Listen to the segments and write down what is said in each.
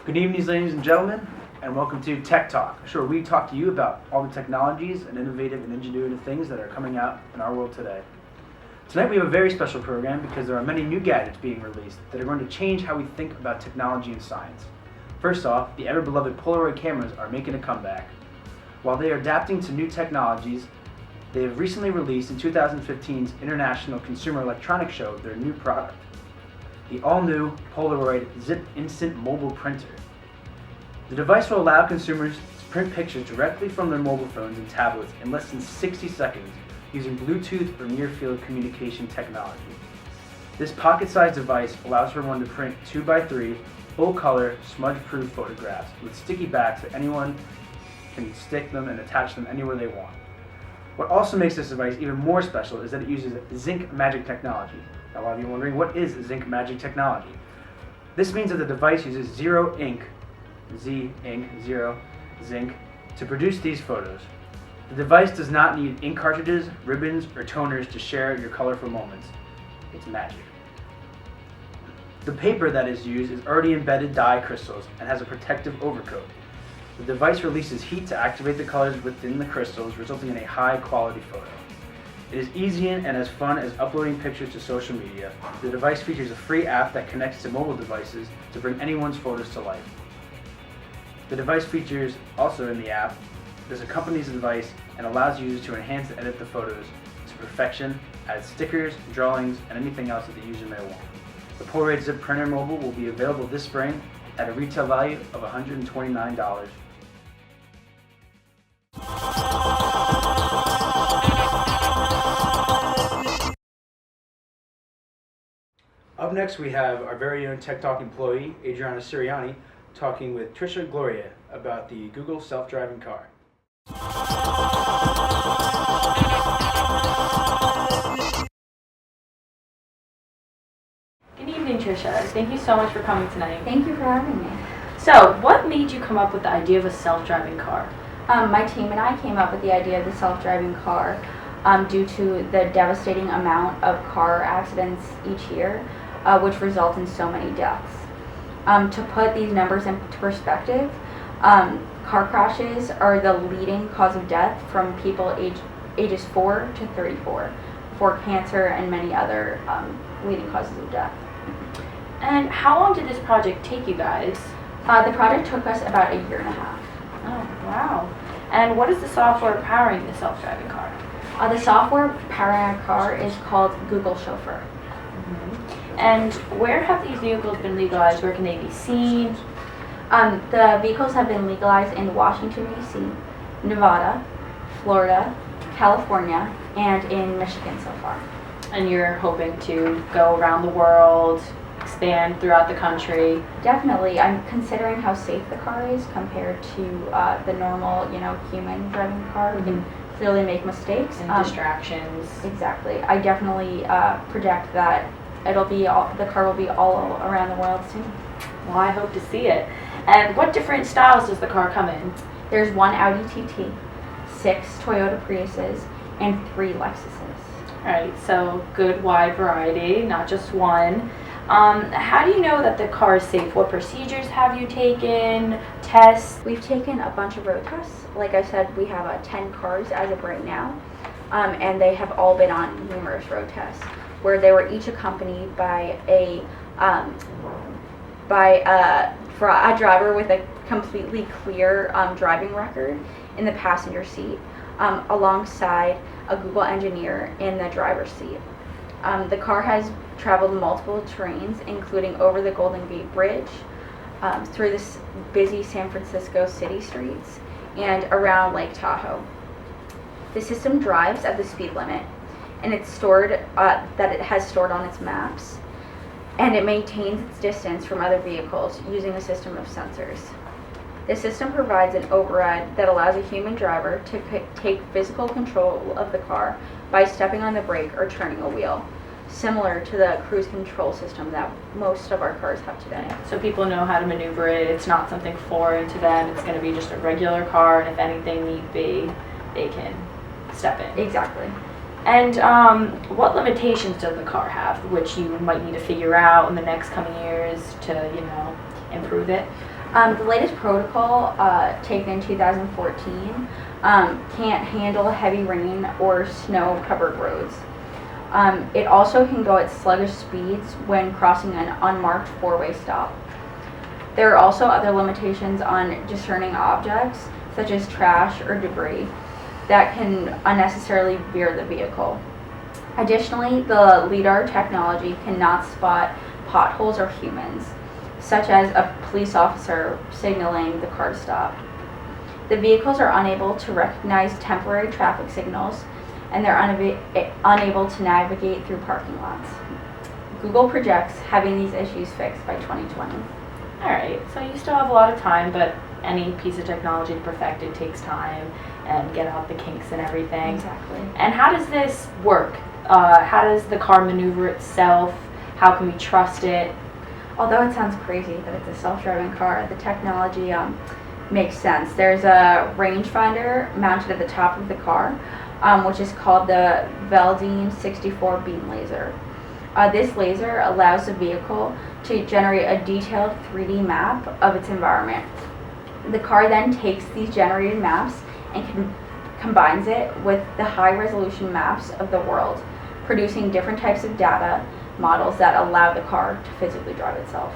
Good evening, ladies and gentlemen, and welcome to Tech Talk, a show where we talk to you about all the technologies and innovative and ingenuitive things that are coming out in our world today. Tonight we have a very special program because there are many new gadgets being released that are going to change how we think about technology and science. First off, the ever-beloved Polaroid cameras are making a comeback. While they are adapting to new technologies, they have recently released in 2015's International Consumer Electronics Show their new product, the all-new Polaroid Zip Instant Mobile Printer. The device will allow consumers to print pictures directly from their mobile phones and tablets in less than 60 seconds using Bluetooth or near-field communication technology. This pocket-sized device allows for one to print 2x3 full-color, smudge-proof photographs with sticky backs that anyone can stick them and attach them anywhere they want. What also makes this device even more special is that it uses zinc magic technology. Now, a lot of you are wondering, what is zinc magic technology? This means that the device uses zero ink, zero zinc, to produce these photos. The device does not need ink cartridges, ribbons, or toners to share your colorful moments. It's magic. The paper that is used is already embedded dye crystals and has a protective overcoat. The device releases heat to activate the colors within the crystals, resulting in a high-quality photo. It is easy and as fun as uploading pictures to social media. The device features a free app that connects to mobile devices to bring anyone's photos to life. The device features also in the app that accompanies the device and allows users to enhance and edit the photos to perfection, add stickers, drawings, and anything else that the user may want. The Polaroid Zip Printer Mobile will be available this spring at a retail value of $129. Up next, we have our very own Tech Talk employee, Adriana Siriani, talking with Trisha Gloria about the Google self-driving car. Good evening, Trisha. Thank you so much for coming tonight. Thank you for having me. So, what made you come up with the idea of a self-driving car? My team and I came up with the idea of the self-driving car due to the devastating amount of car accidents each year, which result in so many deaths. To put these numbers into perspective, car crashes are the leading cause of death from people ages 4 to 34, for cancer and many other leading causes of death. And how long did this project take you guys? The project took us about a year and a half. Oh, wow. And what is the software powering the self-driving car? The software powering our car is called Google Chauffeur. And where have these vehicles been legalized? Where can they be seen? The vehicles have been legalized in Washington, D.C., Nevada, Florida, California, and in Michigan so far. And you're hoping to go around the world, expand throughout the country? Definitely. I'm considering how safe the car is compared to the normal, human driving car. We can clearly make mistakes. And distractions. Exactly. I definitely project that the car will be all around the world soon. Well, I hope to see it. And what different styles does the car come in? There's one Audi TT, 6 Toyota Priuses, and 3 Lexuses. Alright, so good wide variety, not just one. How do you know that the car is safe? What procedures have you taken? Tests? We've taken a bunch of road tests. Like I said, we have 10 cars as of right now, and they have all been on numerous road tests, where they were each accompanied by a driver with a completely clear driving record in the passenger seat, alongside a Google engineer in the driver's seat. The car has traveled multiple terrains, including over the Golden Gate Bridge, through this busy San Francisco city streets, and around Lake Tahoe. The system drives at the speed limit, and it's stored that it has stored on its maps, and it maintains its distance from other vehicles using a system of sensors. The system provides an override that allows a human driver to take physical control of the car by stepping on the brake or turning a wheel, similar to the cruise control system that most of our cars have today. So people know how to maneuver it. It's not something foreign to them. It's going to be just a regular car, and if anything need be, they can step in. Exactly. And what limitations does the car have, which you might need to figure out in the next coming years to, improve it? The latest protocol, taken in 2014, can't handle heavy rain or snow-covered roads. It also can go at sluggish speeds when crossing an unmarked four-way stop. There are also other limitations on discerning objects, such as trash or debris, that can unnecessarily veer the vehicle. Additionally, the LiDAR technology cannot spot potholes or humans, such as a police officer signaling the car to stop. The vehicles are unable to recognize temporary traffic signals, and they're unable to navigate through parking lots. Google projects having these issues fixed by 2020. Alright, so you still have a lot of time, but any piece of technology to perfect it takes time and get out the kinks and everything. Exactly. And how does this work? How does the car maneuver itself? How can we trust it? Although it sounds crazy that it's a self-driving car, the technology makes sense. There's a rangefinder mounted at the top of the car, which is called the Veldine 64 beam laser. This laser allows the vehicle to generate a detailed 3D map of its environment. The car then takes these generated maps and combines it with the high-resolution maps of the world, producing different types of data models that allow the car to physically drive itself.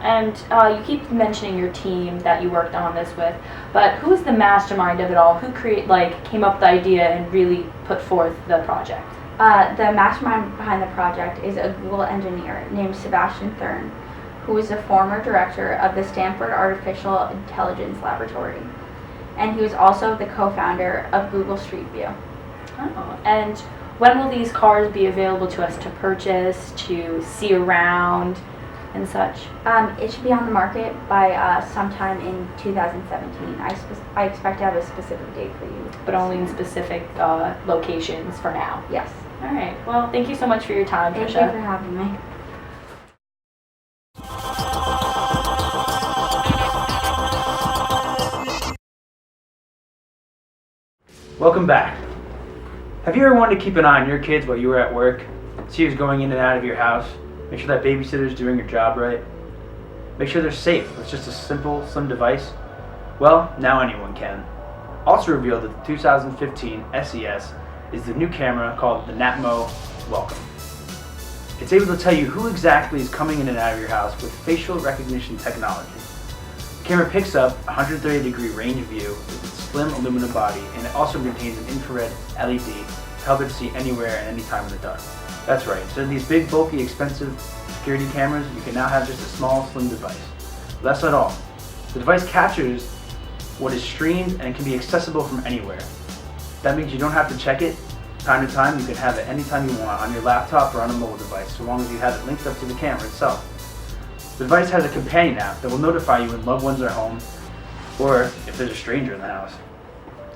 And you keep mentioning your team that you worked on this with, but who is the mastermind of it all? Who came up with the idea and really put forth the project? The mastermind behind the project is a Google engineer named Sebastian Thurn, who is the former director of the Stanford Artificial Intelligence Laboratory. And he was also the co-founder of Google Street View. Oh, and when will these cars be available to us to purchase, to see around, and such? It should be on the market by sometime in 2017. I expect to have a specific date for you. But only in specific locations for now. Yes. All right. Well, thank you so much for your time, Thank Tricia. you for having me. Welcome back. Have you ever wanted to keep an eye on your kids while you were at work? See who's going in and out of your house? Make sure that babysitter's doing your job right? Make sure they're safe with just a simple, slim device? Well, now anyone can. Also revealed that the 2015 SES is the new camera called the Natmo Welcome. It's able to tell you who exactly is coming in and out of your house with facial recognition technology. The camera picks up 130-degree range of view with its slim aluminum body, and it also contains an infrared LED to help it see anywhere and any time in the dark. That's right, instead of these big, bulky, expensive security cameras, you can now have just a small, slim device. But that's not all. The device captures what is streamed and can be accessible from anywhere. That means you don't have to check it time to time. You can have it anytime you want on your laptop or on a mobile device, so long as you have it linked up to the camera itself. The device has a companion app that will notify you when loved ones are home or if there's a stranger in the house.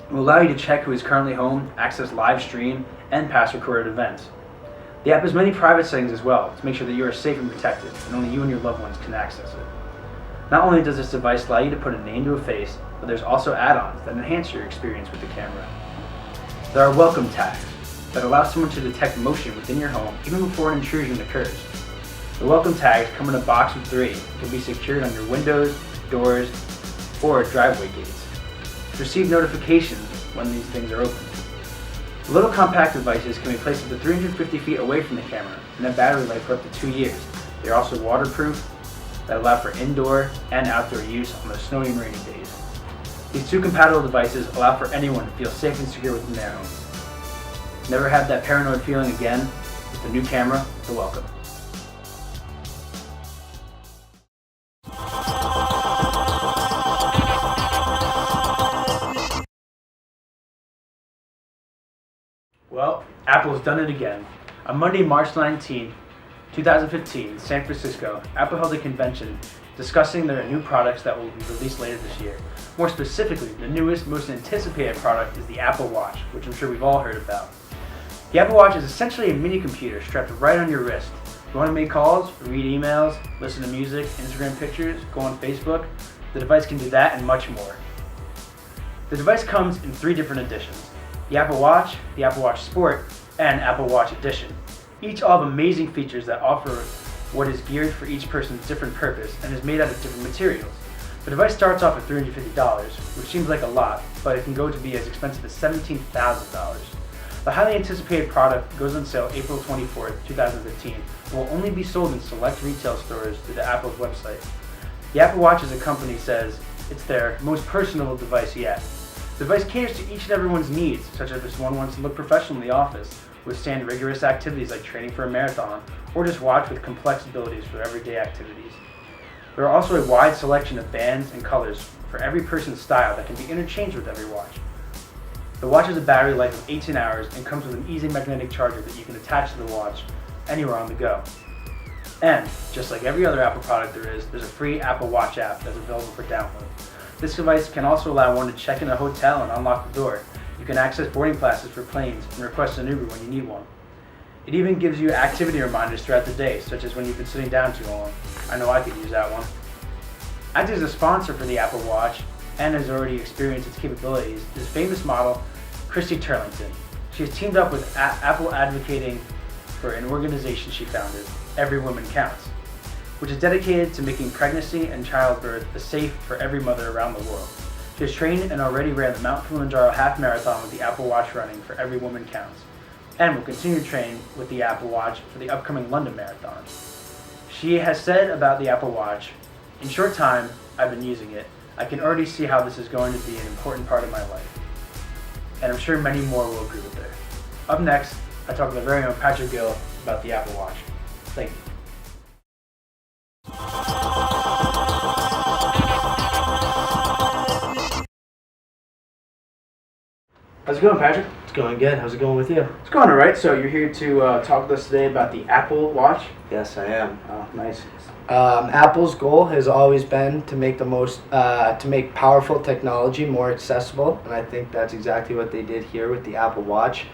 It will allow you to check who is currently home, access live stream, and past recorded events. The app has many private settings as well to make sure that you are safe and protected, and only you and your loved ones can access it. Not only does this device allow you to put a name to a face, but there's also add-ons that enhance your experience with the camera. There are welcome tags that allow someone to detect motion within your home even before an intrusion occurs. The welcome tags come in a box of 3 and can be secured on your windows, doors, or driveway gates. To receive notifications when these things are open. The little compact devices can be placed up to 350 feet away from the camera and have battery life for up to 2 years. They are also waterproof that allow for indoor and outdoor use on the snowy and rainy days. These 2 compatible devices allow for anyone to feel safe and secure within their homes. Never have that paranoid feeling again with the new camera, the Welcome. Well, Apple has done it again. On Monday, March 19, 2015, in San Francisco, Apple held a convention discussing their new products that will be released later this year. More specifically, the newest, most anticipated product is the Apple Watch, which I'm sure we've all heard about. The Apple Watch is essentially a mini computer strapped right on your wrist. If you want to make calls, read emails, listen to music, Instagram pictures, go on Facebook, the device can do that and much more. The device comes in 3 different editions: the Apple Watch, the Apple Watch Sport, and Apple Watch Edition. Each all have amazing features that offer what is geared for each person's different purpose and is made out of different materials. The device starts off at $350, which seems like a lot, but it can go to be as expensive as $17,000. The highly anticipated product goes on sale April 24th, 2015, and will only be sold in select retail stores through the Apple's website. The Apple Watch, as a company says, it's their most personable device yet. The device caters to each and everyone's needs, such as if someone wants to look professional in the office, withstand rigorous activities like training for a marathon, or just watch with complex abilities for everyday activities. There are also a wide selection of bands and colors for every person's style that can be interchanged with every watch. The watch has a battery life of 18 hours and comes with an easy magnetic charger that you can attach to the watch anywhere on the go. And, just like every other Apple product there's a free Apple Watch app that's available for download. This device can also allow one to check in a hotel and unlock the door. You can access boarding passes for planes and request an Uber when you need one. It even gives you activity reminders throughout the day, such as when you've been sitting down too long. I know I could use that one. Acting as a sponsor for the Apple Watch, and has already experienced its capabilities, is famous model Christy Turlington. She has teamed up with Apple advocating for an organization she founded, Every Woman Counts, which is dedicated to making pregnancy and childbirth safe for every mother around the world. She has trained and already ran the Mount Kilimanjaro half marathon with the Apple Watch running for Every Woman Counts, and will continue to train with the Apple Watch for the upcoming London Marathon. She has said about the Apple Watch, "In short time I've been using it, I can already see how this is going to be an important part of my life." And I'm sure many more will agree with her. Up next, I talk with our very own Patrick Gill about the Apple Watch. Thank you. How's it going, Patrick? It's going good. How's it going with you? It's going all right. So you're here to talk with us today about the Apple Watch. Yes, I am. Oh, nice. Apple's goal has always been to make to make powerful technology more accessible, and I think that's exactly what they did here with the Apple Watch.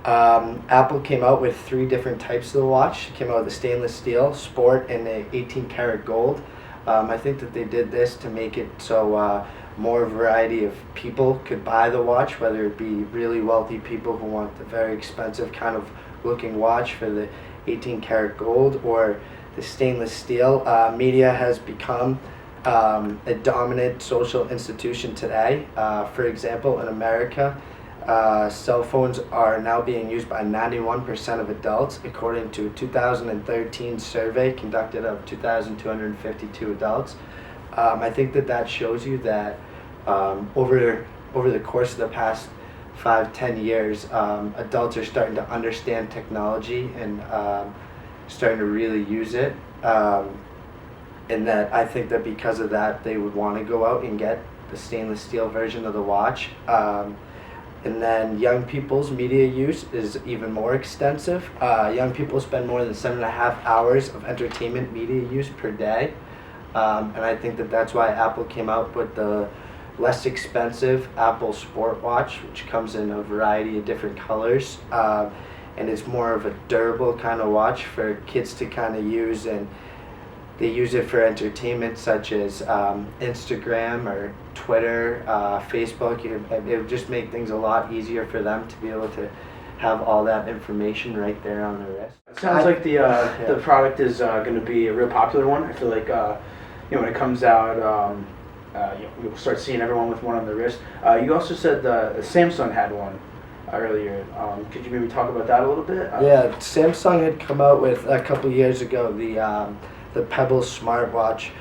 Apple came out with 3 different types of the watch. It came out with a stainless steel, sport, and a 18 karat gold. I think that they did this to make it so more variety of people could buy the watch, whether it be really wealthy people who want the very expensive kind of looking watch for the 18 karat gold, or the stainless steel. Media has become a dominant social institution today. For example, in America, cell phones are now being used by 91% of adults, according to a 2013 survey conducted of 2,252 adults. I think that shows you that over the course of the past 5-10 years, adults are starting to understand technology and starting to really use it. And that I think that because of that, they would want to go out and get the stainless steel version of the watch. And then young people's media use is even more extensive. Young people spend more than 7.5 hours of entertainment media use per day. And I think that that's why Apple came out with the less expensive Apple Sport Watch, which comes in a variety of different colors. And it's more of a durable kind of watch for kids to kind of use, and they use it for entertainment such as Instagram or Twitter, Facebook. It would just make things a lot easier for them to be able to have all that information right there on their wrist. It sounds like the product is going to be a real popular one. I feel like when it comes out, we'll start seeing everyone with one on their wrist. You also said Samsung had one earlier. Could you maybe talk about that a little bit? Yeah, Samsung had come out with a couple years ago the Pebble smartwatch,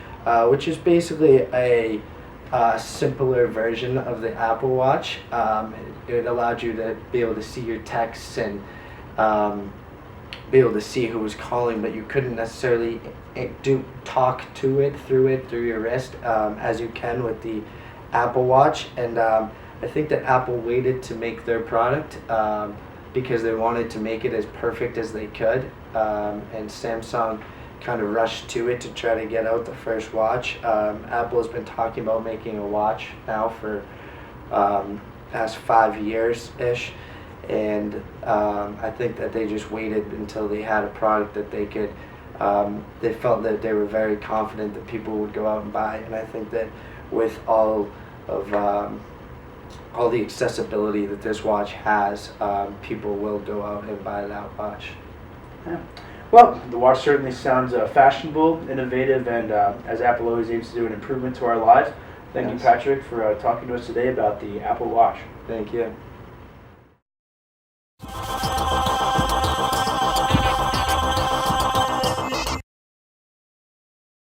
which is basically a simpler version of the Apple Watch. It allowed you to be able to see your texts and be able to see who was calling, but you couldn't necessarily talk to it through your wrist as you can with the Apple Watch. And I think that Apple waited to make their product because they wanted to make it as perfect as they could, and Samsung kind of rushed to it to try to get out the first watch. Apple has been talking about making a watch now for past 5 years-ish, and I think that they just waited until they had a product that they could, they felt that they were very confident that people would go out and buy. And I think that with all the accessibility that this watch has, people will go out and buy that watch. Yeah. Well, the watch certainly sounds fashionable, innovative, and as Apple always aims to do, an improvement to our lives. Thank you, Yes. Patrick, for talking to us today about the Apple Watch. Thank you.